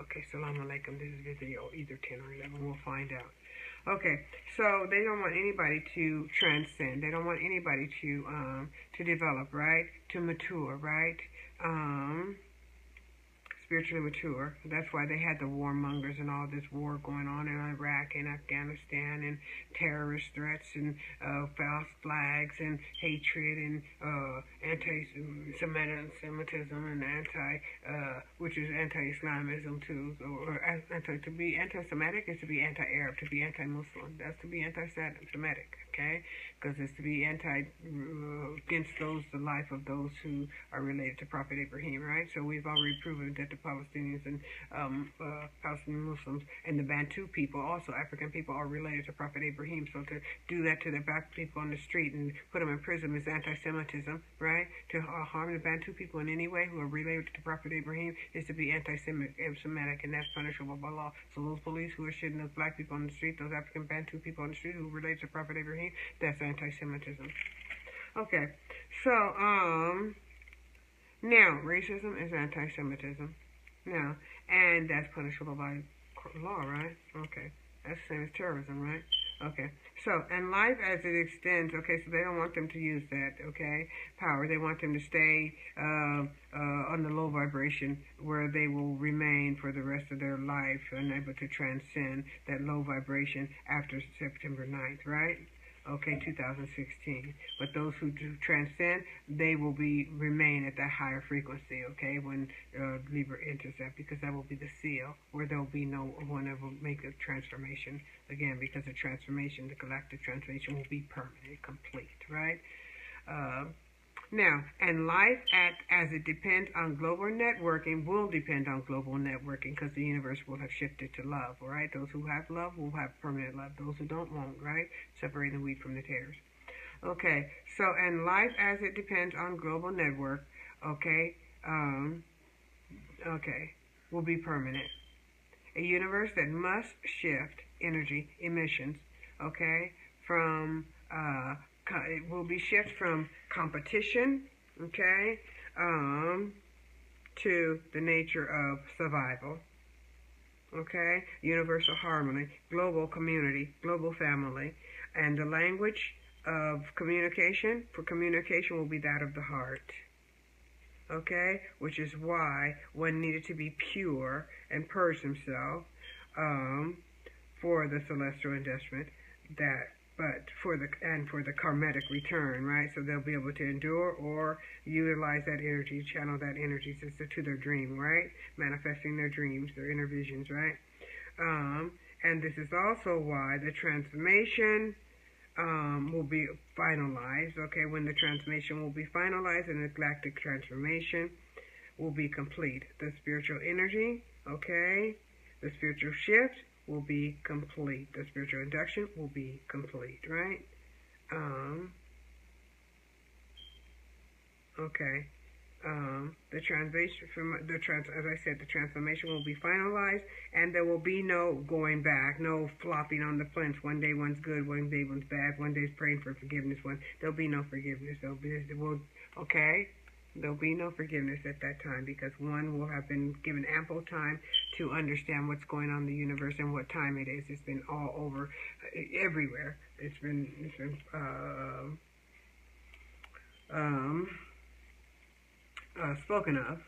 Okay, salam alaikum. This is video either 10 or 11. We'll find out. Okay, so they don't want anybody to transcend. They don't want anybody to develop, right? To mature, right? Spiritually mature. That's why they had the warmongers and all this war going on in Iraq and Afghanistan, and terrorist threats and false flags and hatred and anti-Semitism and which is anti-Islamism too. Or to be anti-Semitic is to be anti-Arab, to be anti-Muslim. That's to be anti-Semitic, okay? Because it's to be against the life of those who are related to Prophet Ibrahim, right? So we've already proven that the Palestinians and Palestinian Muslims and the Bantu people, also African people, are related to Prophet Ibrahim. So to do that to the black people on the street and put them in prison is anti-Semitism, right? To harm the Bantu people in any way who are related to Prophet Ibrahim is to be anti-Semitic, and that's punishable by law. So those police who are shooting those black people on the street, those African Bantu people on the street who relate to Prophet Ibrahim, that's anti-Semitism. Okay, so now racism is anti-Semitism. Now, and that's punishable by law, right? Okay, that's the same as terrorism, right? Okay, so, and life as it extends, okay, so they don't want them to use that, okay, power. They want them to stay on the low vibration where they will remain for the rest of their life, unable to transcend that low vibration after September 9th, right? Okay, 2016. But those who do transcend, they will remain at that higher frequency, okay, when Libra enters that, because that will be the seal, where there will be no one that will make a transformation again, because the transformation, the galactic transformation, will be permanent, complete, right? Now, and life as it depends on global networking will depend on global networking, because the universe will have shifted to love, all right? Those who have love will have permanent love. Those who don't won't, right? Separate the wheat from the tares. Okay, so, and life as it depends on global network, okay, will be permanent. A universe that must shift energy emissions, okay, from it will be shift from competition, okay, to the nature of survival, okay, universal harmony, global community, global family, and the language of communication, for communication will be that of the heart, okay, which is why one needed to be pure and purge himself for the celestial investment, for the karmatic return, right? So they'll be able to endure or utilize that energy, channel that energy to their dream, right? Manifesting their dreams, their inner visions, right? And this is also why the transformation will be finalized, okay? When the transformation will be finalized and the galactic transformation will be complete. The spiritual energy, okay? The spiritual shift will be complete. The spiritual induction will be complete, right? Okay. The as I said, the transformation will be finalized, and there will be no going back, no flopping on the fence. One day one's good, one day one's bad, one day's praying for forgiveness, there'll be no forgiveness. There'll be no forgiveness at that time, because one will have been given ample time to understand what's going on in the universe and what time it is. It's been all over, everywhere. It's been spoken of.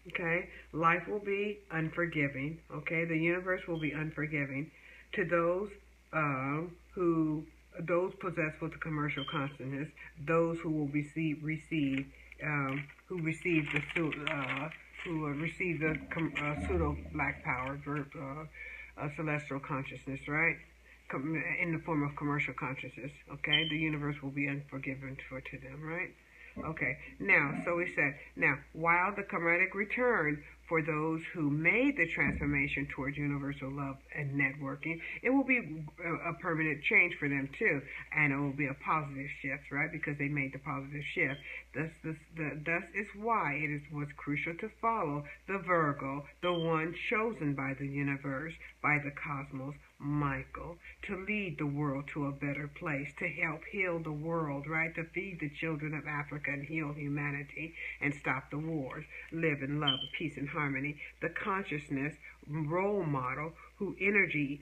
Okay, life will be unforgiving. Okay, the universe will be unforgiving to those those possessed with the commercial consciousness, those who will receive the pseudo black power, celestial consciousness, right? In the form of commercial consciousness. Okay, the universe will be unforgiving to them, right? Okay, now, so we said, now, while the karmatic return for those who made the transformation towards universal love and networking, it will be a permanent change for them too, and it will be a positive shift, right? Because they made the positive shift. Thus is why it was crucial to follow the Virgo, the one chosen by the universe, by the cosmos, Michael, to lead the world to a better place, to help heal the world, right? To feed the children of Africa and heal humanity and stop the wars, live in love, peace, and harmony. harmony, the consciousness role model whose energy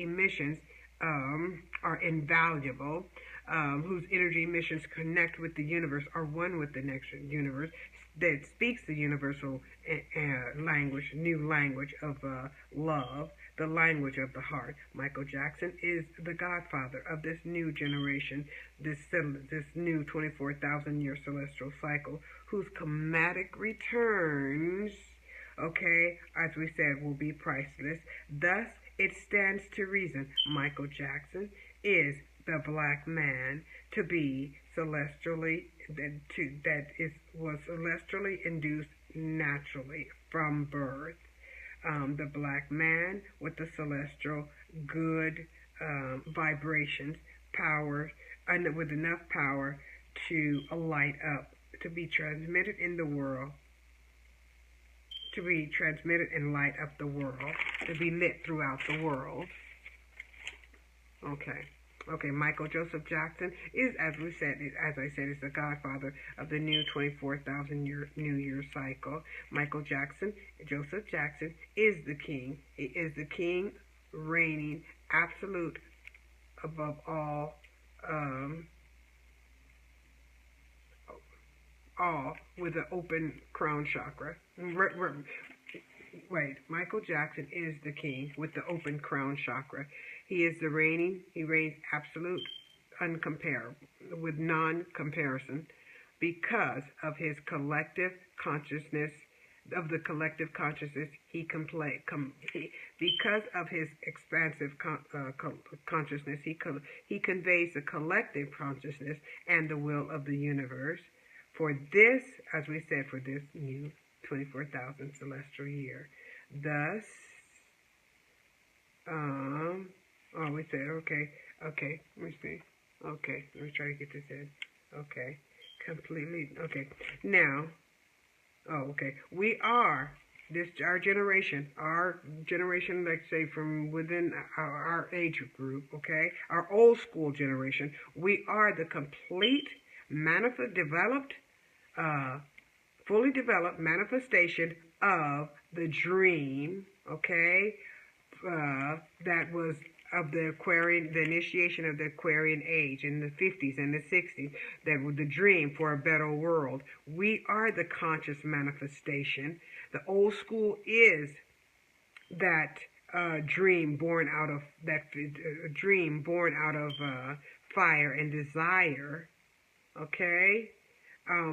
emissions are invaluable, whose energy emissions connect with the universe, are one with the next universe, that speaks the universal language, new language of love, the language of the heart. Michael Jackson is the godfather of this new generation, this new 24,000-year celestial cycle, whose chromatic returns, okay, as we said, will be priceless. Thus, it stands to reason Michael Jackson is the black man to be celestially was celestially induced naturally from birth. The black man with the celestial good vibrations, power, and with enough power to light up, to be transmitted in the world, to be transmitted and light up the world, to be lit throughout the world. Okay, Michael Joseph Jackson is, as I said, is the godfather of the new 24,000-year New Year cycle. Michael Jackson, Joseph Jackson, is the king. He is the king, reigning absolute above all with an open crown chakra. Wait, Michael Jackson is the king with the open crown chakra. He is he reigns absolute, uncomparable, with non-comparison, because of his collective consciousness, because of his expansive consciousness, he conveys the collective consciousness and the will of the universe. For this, as we said, for this new 24,000 celestial year. Thus, we said, okay, let me see. Okay, let me try to get this in. Okay, completely, okay. Now, we are, our generation, let's say from within our age group, okay, our old school generation, we are the complete, fully developed manifestation of the dream, okay, that was of the initiation of the Aquarian age in the 50s and the 60s, that was the dream for a better world. We are the conscious manifestation. The old school is that dream born out of fire and desire, okay,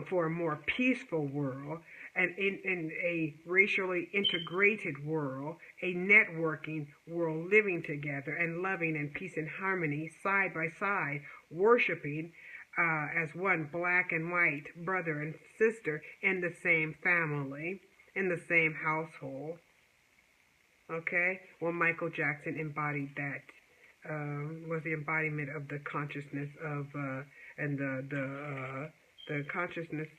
for a more peaceful world, and in a racially integrated world, a networking world, living together and loving in peace and harmony, side by side, worshiping as one, black and white, brother and sister, in the same family, in the same household. Okay? Well, Michael Jackson embodied that, was the embodiment of the consciousness of, and the consciousness,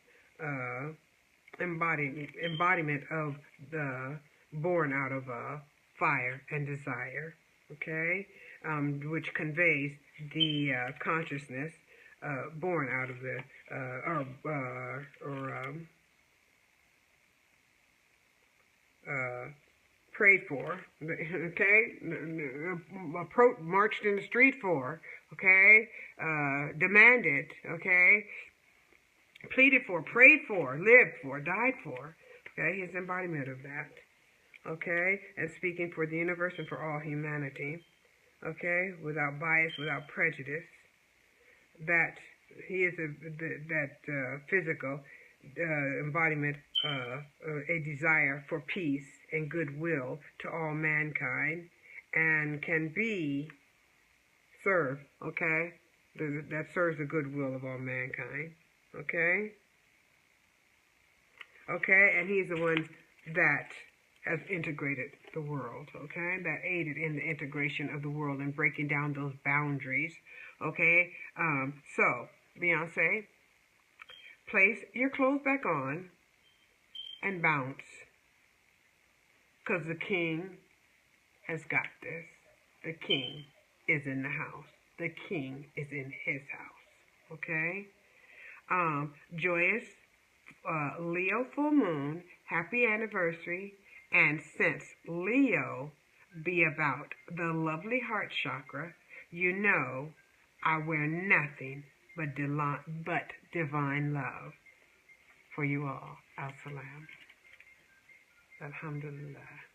embodiment of the born out of fire and desire, okay, which conveys the consciousness born out of the prayed for, okay, marched in the street for, okay, demanded, okay, pleaded for, prayed for, lived for, died for, okay, his embodiment of that, okay, and speaking for the universe and for all humanity, okay, without bias, without prejudice, that he is that physical embodiment, a desire for peace and goodwill to all mankind, and can be served, okay, that serves the goodwill of all mankind. Okay? Okay, and he's the one that has integrated the world, okay? That aided in the integration of the world and breaking down those boundaries, okay? So, Beyonce, place your clothes back on and bounce, because the king has got this. The king is in the house. The king is in his house, okay? Joyous Leo full moon happy anniversary. And since Leo be about the lovely heart chakra, you know I wear nothing but divine love for you all. Al-Salam. Alhamdulillah.